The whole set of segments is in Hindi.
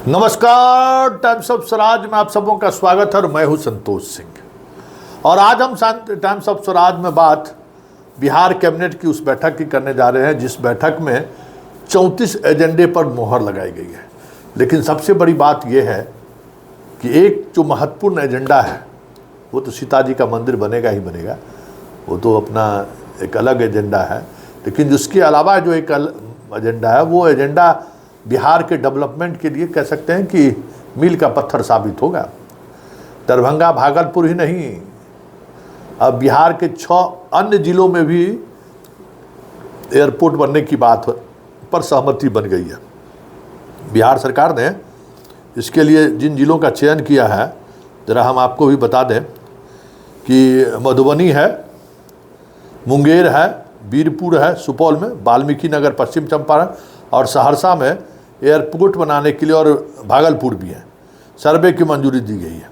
नमस्कार, टाइम्स ऑफ स्वराज में आप सबों का स्वागत है और मैं हूं संतोष सिंह। और आज हम टाइम्स ऑफ स्वराज में बात बिहार कैबिनेट की उस बैठक की करने जा रहे हैं जिस बैठक में 34 एजेंडे पर मोहर लगाई गई है। लेकिन सबसे बड़ी बात यह है कि एक जो महत्वपूर्ण एजेंडा है वो तो सीता जी का मंदिर बनेगा ही बनेगा, वो तो अपना एक अलग एजेंडा है। लेकिन उसके अलावा जो एक एजेंडा है वो एजेंडा बिहार के डेवलपमेंट के लिए कह सकते हैं कि मील का पत्थर साबित होगा। दरभंगा भागलपुर ही नहीं, अब बिहार के 6 अन्य जिलों में भी एयरपोर्ट बनने की बात पर सहमति बन गई है। बिहार सरकार ने इसके लिए जिन जिलों का चयन किया है ज़रा हम आपको भी बता दें कि मधुबनी है, मुंगेर है, बीरपुर है सुपौल में, वाल्मीकि नगर पश्चिम चंपारण और सहरसा में एयरपोर्ट बनाने के लिए, और भागलपुर भी है। सर्वे की मंजूरी दी गई है।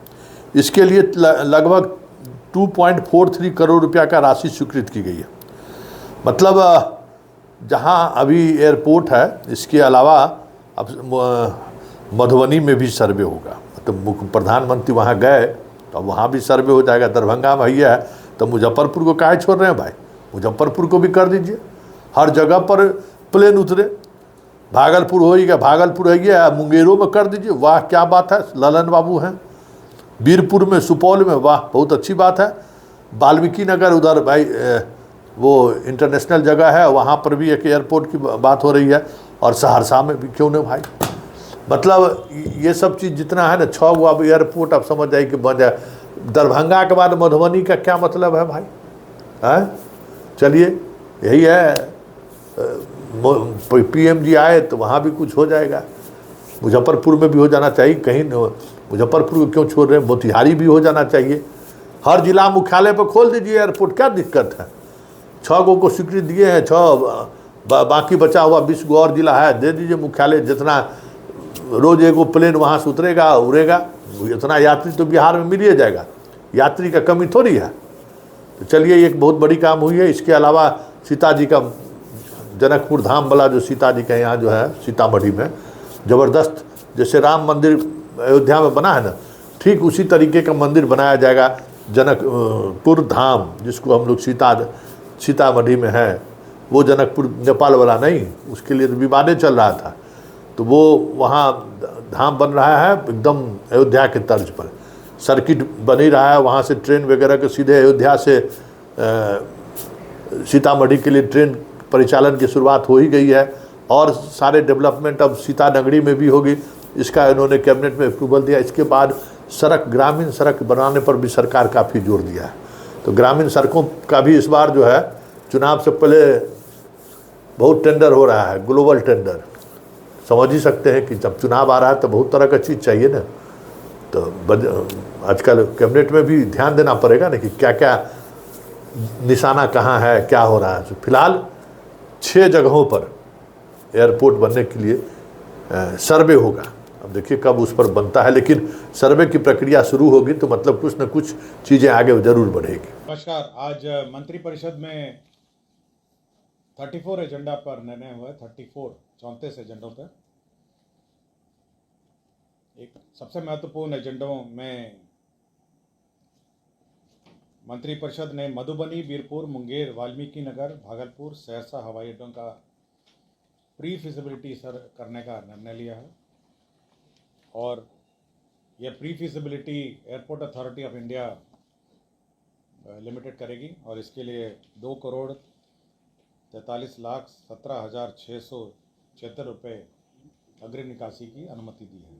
इसके लिए लगभग 2.43 करोड़ रुपया का राशि स्वीकृत की गई है। मतलब जहां अभी एयरपोर्ट है इसके अलावा अब मधुबनी में भी सर्वे होगा। तो प्रधानमंत्री वहां गए तो वहां भी सर्वे हो जाएगा। दरभंगा में है तो मुजफ्फरपुर को काहे छोड़ रहे हैं भाई, मुजफ्फरपुर को भी कर दीजिए। हर जगह पर प्लेन उतरे। भागलपुर हो गया, भागलपुर है गया, मुंगेरों में कर दीजिए, वाह क्या बात है, ललन बाबू हैं। बीरपुर में, सुपौल में, वाह बहुत अच्छी बात है। वाल्मीकि नगर उधर भाई वो इंटरनेशनल जगह है, वहाँ पर भी एक एयरपोर्ट की बात हो रही है। और सहरसा में भी क्यों नहीं भाई। मतलब ये सब चीज़ जितना है ना, 6 गो अब एयरपोर्ट आप समझ जाए कि बन जाए। दरभंगा के बाद मधुबनी का क्या मतलब है भाई, है? चलिए यही है, पीएम जी आए तो वहाँ भी कुछ हो जाएगा। मुजफ्फरपुर में भी हो जाना चाहिए, कहीं मुजफ्फरपुर को क्यों छोड़ रहे हैं, मोतिहारी भी हो जाना चाहिए। हर जिला मुख्यालय पर खोल दीजिए एयरपोर्ट, क्या दिक्कत है। 6 गो को स्वीकृति दिए हैं, 6 बाकी बचा हुआ 20 गो और जिला है, दे दीजिए मुख्यालय। जितना रोज एगो प्लेन वहाँ से उतरेगा उड़ेगा, इतना यात्री तो बिहार में मिल ही जाएगा, यात्री का कमी थोड़ी है। तो चलिए एक बहुत बड़ी काम हुई है। इसके अलावा सीता जी का जनकपुर धाम वाला जो सीता जी का यहाँ जो है सीतामढ़ी में ज़बरदस्त, जैसे राम मंदिर अयोध्या में बना है ना, ठीक उसी तरीके का मंदिर बनाया जाएगा जनकपुर धाम, जिसको हम लोग सीतामढ़ी में है। वो जनकपुर नेपाल वाला नहीं, उसके लिए तो विवादे चल रहा था। तो वो वहाँ धाम बन रहा है एकदम अयोध्या के तर्ज पर। सर्किट बन ही रहा है, वहाँ से ट्रेन वगैरह के सीधे अयोध्या से सीतामढ़ी के लिए ट्रेन परिचालन की शुरुआत हो ही गई है। और सारे डेवलपमेंट अब सीता नगरी में भी होगी। इसका इन्होंने कैबिनेट में अप्रूवल दिया। इसके बाद सड़क, ग्रामीण सड़क बनाने पर भी सरकार काफ़ी जोर दिया है। तो ग्रामीण सड़कों का भी इस बार जो है चुनाव से पहले बहुत टेंडर हो रहा है, ग्लोबल टेंडर। समझ ही सकते हैं कि जब चुनाव आ रहा है तो बहुत तरह का चीज़ चाहिए ना। तो आजकल कैबिनेट में भी ध्यान देना पड़ेगा ना कि क्या क्या निशाना कहाँ है, क्या हो रहा है। तो फिलहाल 6 जगहों पर एयरपोर्ट बनने के लिए सर्वे होगा। अब देखिए कब उस पर बनता है, लेकिन सर्वे की प्रक्रिया शुरू होगी तो मतलब कुछ न कुछ चीज़ें आगे ज़रूर बढ़ेगी। नमस्कार। आज मंत्रिपरिषद में 34 एजेंडा पर निर्णय हुआ है। 34 एजेंडों पर एक सबसे महत्वपूर्ण एजेंडों में मंत्रिपरिषद ने मधुबनी, बीरपुर, मुंगेर, वाल्मीकि नगर, भागलपुर, सहरसा हवाई अड्डों का प्री फिजिबिलिटी करने का निर्णय लिया है। और यह pre feasibility airport authority of India limited करेगी और इसके लिए 2,43,17,676 रुपये अग्रिम निकासी की अनुमति दी है।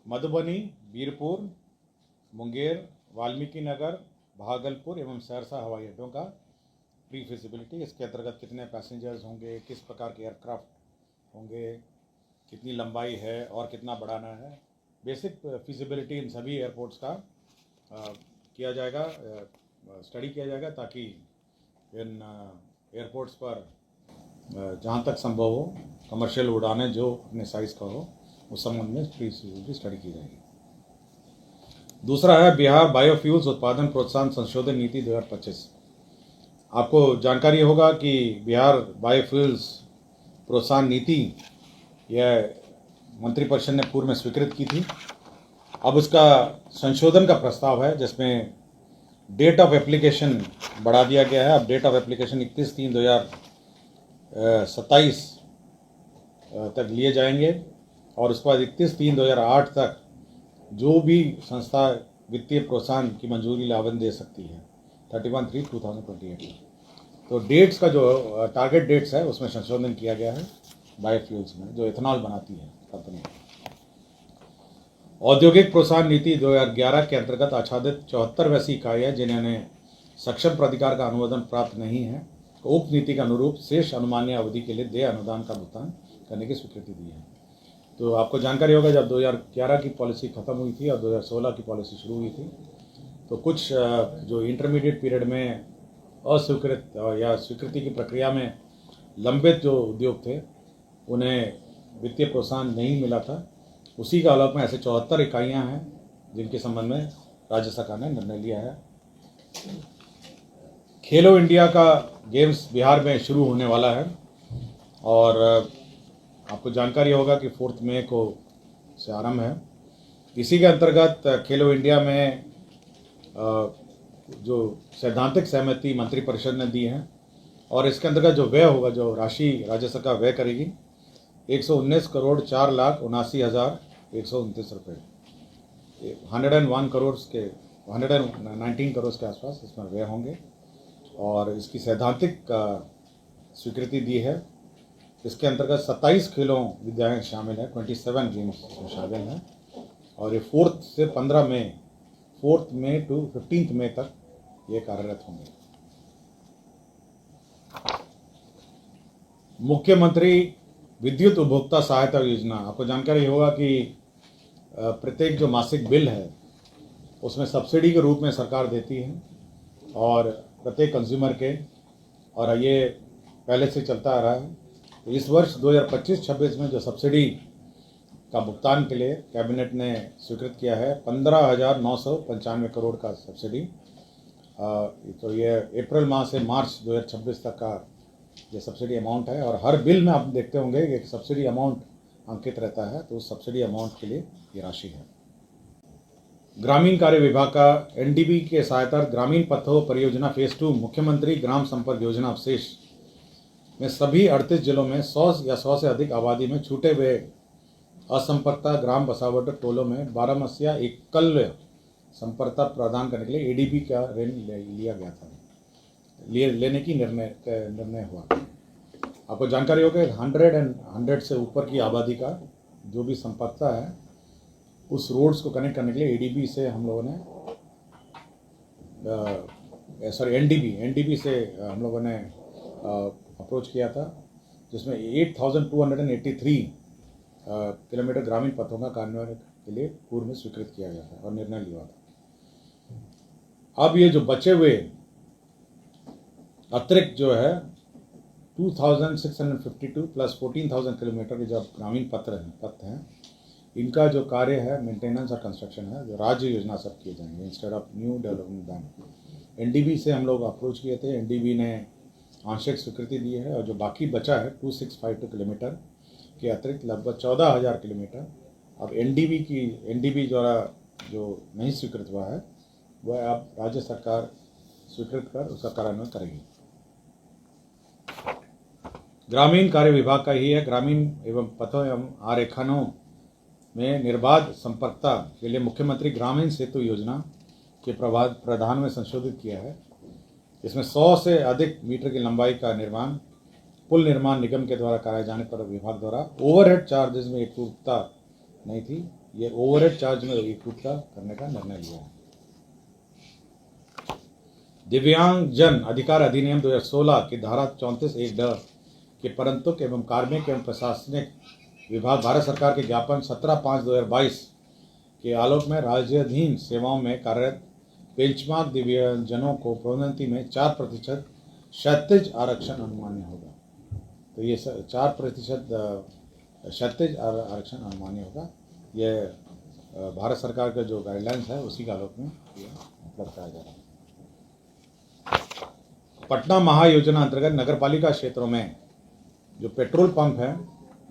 मधुबनी, बीरपुर, मुंगेर, वाल्मीकि नगर, भागलपुर एवं सहरसा हवाई अड्डों का प्री फिजिबिलिटी, इसके अंतर्गत कितने पैसेंजर्स होंगे, किस प्रकार के एयरक्राफ्ट होंगे, कितनी लंबाई है और कितना बढ़ाना है, बेसिक फिजिबिलिटी इन सभी एयरपोर्ट्स का किया जाएगा, स्टडी किया जाएगा, ताकि इन एयरपोर्ट्स पर जहाँ तक संभव हो कमर्शियल उड़ानें जो अपने साइज़ का हो उस संबंध में प्री फिजिबिलिटी स्टडी की जाएगी। दूसरा है बिहार बायोफ्यूल्स उत्पादन प्रोत्साहन संशोधन नीति 2025। आपको जानकारी होगा कि बिहार बायोफ्यूल्स प्रोत्साहन नीति यह मंत्रिपरिषद ने पूर्व में स्वीकृत की थी। अब उसका संशोधन का प्रस्ताव है जिसमें डेट ऑफ एप्लीकेशन बढ़ा दिया गया है। अब डेट ऑफ एप्लीकेशन 31/3/2027 तक लिए जाएंगे और उसके बाद 31/3/2008 तक जो भी संस्था वित्तीय प्रोत्साहन की मंजूरी लाभन दे सकती है 31/3/2028। तो डेट्स का जो टारगेट डेट्स है उसमें संशोधन किया गया है बायोफ्यूल्स में, जो इथेनॉल बनाती है कंपनी। औद्योगिक प्रोत्साहन नीति 2011 के अंतर्गत आच्छादित 74 वैसी इकाइयाँ जिन्होंने सक्षम प्राधिकार का अनुमोदन प्राप्त नहीं है, उक्त नीति के अनुरूप शेष अनुमान्य अवधि के लिए देय अनुदान का भुगतान करने की स्वीकृति दी है। तो आपको जानकारी होगा जब 2011 की पॉलिसी खत्म हुई थी और 2016 की पॉलिसी शुरू हुई थी, तो कुछ जो इंटरमीडिएट पीरियड में अस्वीकृत या स्वीकृति की प्रक्रिया में लंबित जो उद्योग थे उन्हें वित्तीय प्रोत्साहन नहीं मिला था। उसी का आलोक में ऐसे 74 इकाइयाँ हैं जिनके संबंध में राज्य सरकार ने निर्णय लिया है। खेलो इंडिया का गेम्स बिहार में शुरू होने वाला है और आपको जानकारी होगा कि 4 मई को से आरंभ है। इसी के अंतर्गत खेलो इंडिया में जो सैद्धांतिक सहमति मंत्रिपरिषद ने दी है और इसके अंतर्गत जो व्यय होगा, जो राशि राज्य सरकार व्यय करेगी 119,04,79,129 रुपये, 101 करोड़ के 119 करोड़ के आसपास इसमें व्यय होंगे और इसकी सैद्धांतिक स्वीकृति दी है। इसके अंतर्गत 27 खेलों विद्यालय शामिल है, 27 गेम्स शामिल हैं और ये 4 से 15 मई 4 मई टू 15 मई तक ये कार्यरत होंगे। मुख्यमंत्री विद्युत उपभोक्ता सहायता योजना, आपको जानकारी होगा कि प्रत्येक जो मासिक बिल है उसमें सब्सिडी के रूप में सरकार देती है और प्रत्येक कंज्यूमर के, और ये पहले से चलता आ रहा है। तो इस वर्ष 2025-26 में जो सब्सिडी का भुगतान के लिए कैबिनेट ने स्वीकृत किया है 15,995 करोड़ का सब्सिडी। तो ये अप्रैल माह से मार्च 2026 तक का ये सब्सिडी अमाउंट है और हर बिल में आप देखते होंगे एक सब्सिडी अमाउंट अंकित रहता है, तो उस सब्सिडी अमाउंट के लिए ये राशि है। ग्रामीण कार्य विभाग का एनडीबी के सहायता ग्रामीण पथों परियोजना फेज 2 मुख्यमंत्री ग्राम संपर्क योजना अवशेष में सभी 38 जिलों में 100 या 100 से अधिक आबादी में छूटे हुए असंपर्कता ग्राम बसावट टोलों में 12 मसीहा एकल्य संपर्कता प्रदान करने के लिए एडीबी का ऋण लिया गया था, लेने की निर्णय हुआ। आपको जानकारी होगी 100 से ऊपर की आबादी का जो भी संपर्कता है उस रोड्स को कनेक्ट करने के लिए एडीबी से हम लोगों ने एनडीबी से हम लोगों ने अप्रोच किया था, जिसमें 8,283 किलोमीटर ग्रामीण पथों का कार्यान्वयन के लिए पूर्व में स्वीकृत किया गया था और निर्णय लिया था। अब ये जो बचे हुए अतिरिक्त जो है 2,652 प्लस 14,000 किलोमीटर के जो ग्रामीण पथ हैं, इनका जो कार्य है मेंटेनेंस और कंस्ट्रक्शन है जो राज्य योजना सब किए जाएंगे instead of new development bank. NDB से हम लोग अप्रोच किए थे, एनडीबी ने आंशिक स्वीकृति दी है और जो बाकी बचा है 2,652 किलोमीटर के अतिरिक्त लगभग 14,000 किलोमीटर अब एनडीबी द्वारा जो नहीं स्वीकृत हुआ है वह अब राज्य सरकार स्वीकृत कर उसका कार्यान्वयन करेगी। ग्रामीण कार्य विभाग का ही है। ग्रामीण एवं पथों एवं आरेखनों में निर्बाध संपर्कता के लिए मुख्यमंत्री ग्रामीण सेतु योजना के प्रावधान में संशोधित किया है। इसमें 100 से अधिक मीटर की लंबाई का निर्माण पुल निर्माण निगम के द्वारा कराए जाने पर विभाग द्वारा ओवरहेड चार्जेस में एकरूपता नहीं थी, ये ओवरहेड चार्ज में एकरूपता करने का निर्णय लिया है। दिव्यांग जन अधिकार अधिनियम 2016 की धारा 34(1) के परंतुक एवं कार्मिक एवं प्रशासनिक विभाग भारत सरकार के ज्ञापन 17/5/2022 के आलोक में राज्याधीन सेवाओं में कार्यरत बेंचमार्क दिव्यांगजनों को प्रोन्नति में 4% क्षैतिज आरक्षण अनुमान्य होगा। तो ये 4% क्षैतिज आरक्षण अनुमान्य होगा। ये भारत सरकार का जो गाइडलाइंस है उसी के आलोक में उपलब्ध कराया जा रहा है। पटना महायोजना अंतर्गत नगरपालिका क्षेत्रों में जो पेट्रोल पंप है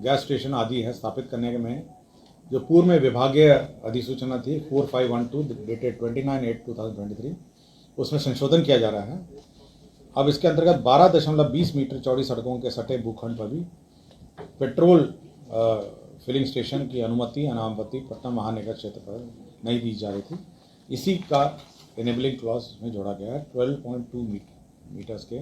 गैस स्टेशन आदि है स्थापित करने में जो पूर्व में विभागीय अधिसूचना थी 4512 डेटेड 29/8/2023 उसमें संशोधन किया जा रहा है। अब इसके अंतर्गत 12.20 मीटर चौड़ी सड़कों के सटे भूखंड पर भी पेट्रोल फिलिंग स्टेशन की अनुमति अनामपति पटना महानगर क्षेत्र पर नहीं दी जा रही थी। इसी का इनेबलिंग क्लॉज में जोड़ा गया है 12.2 मीटर्स के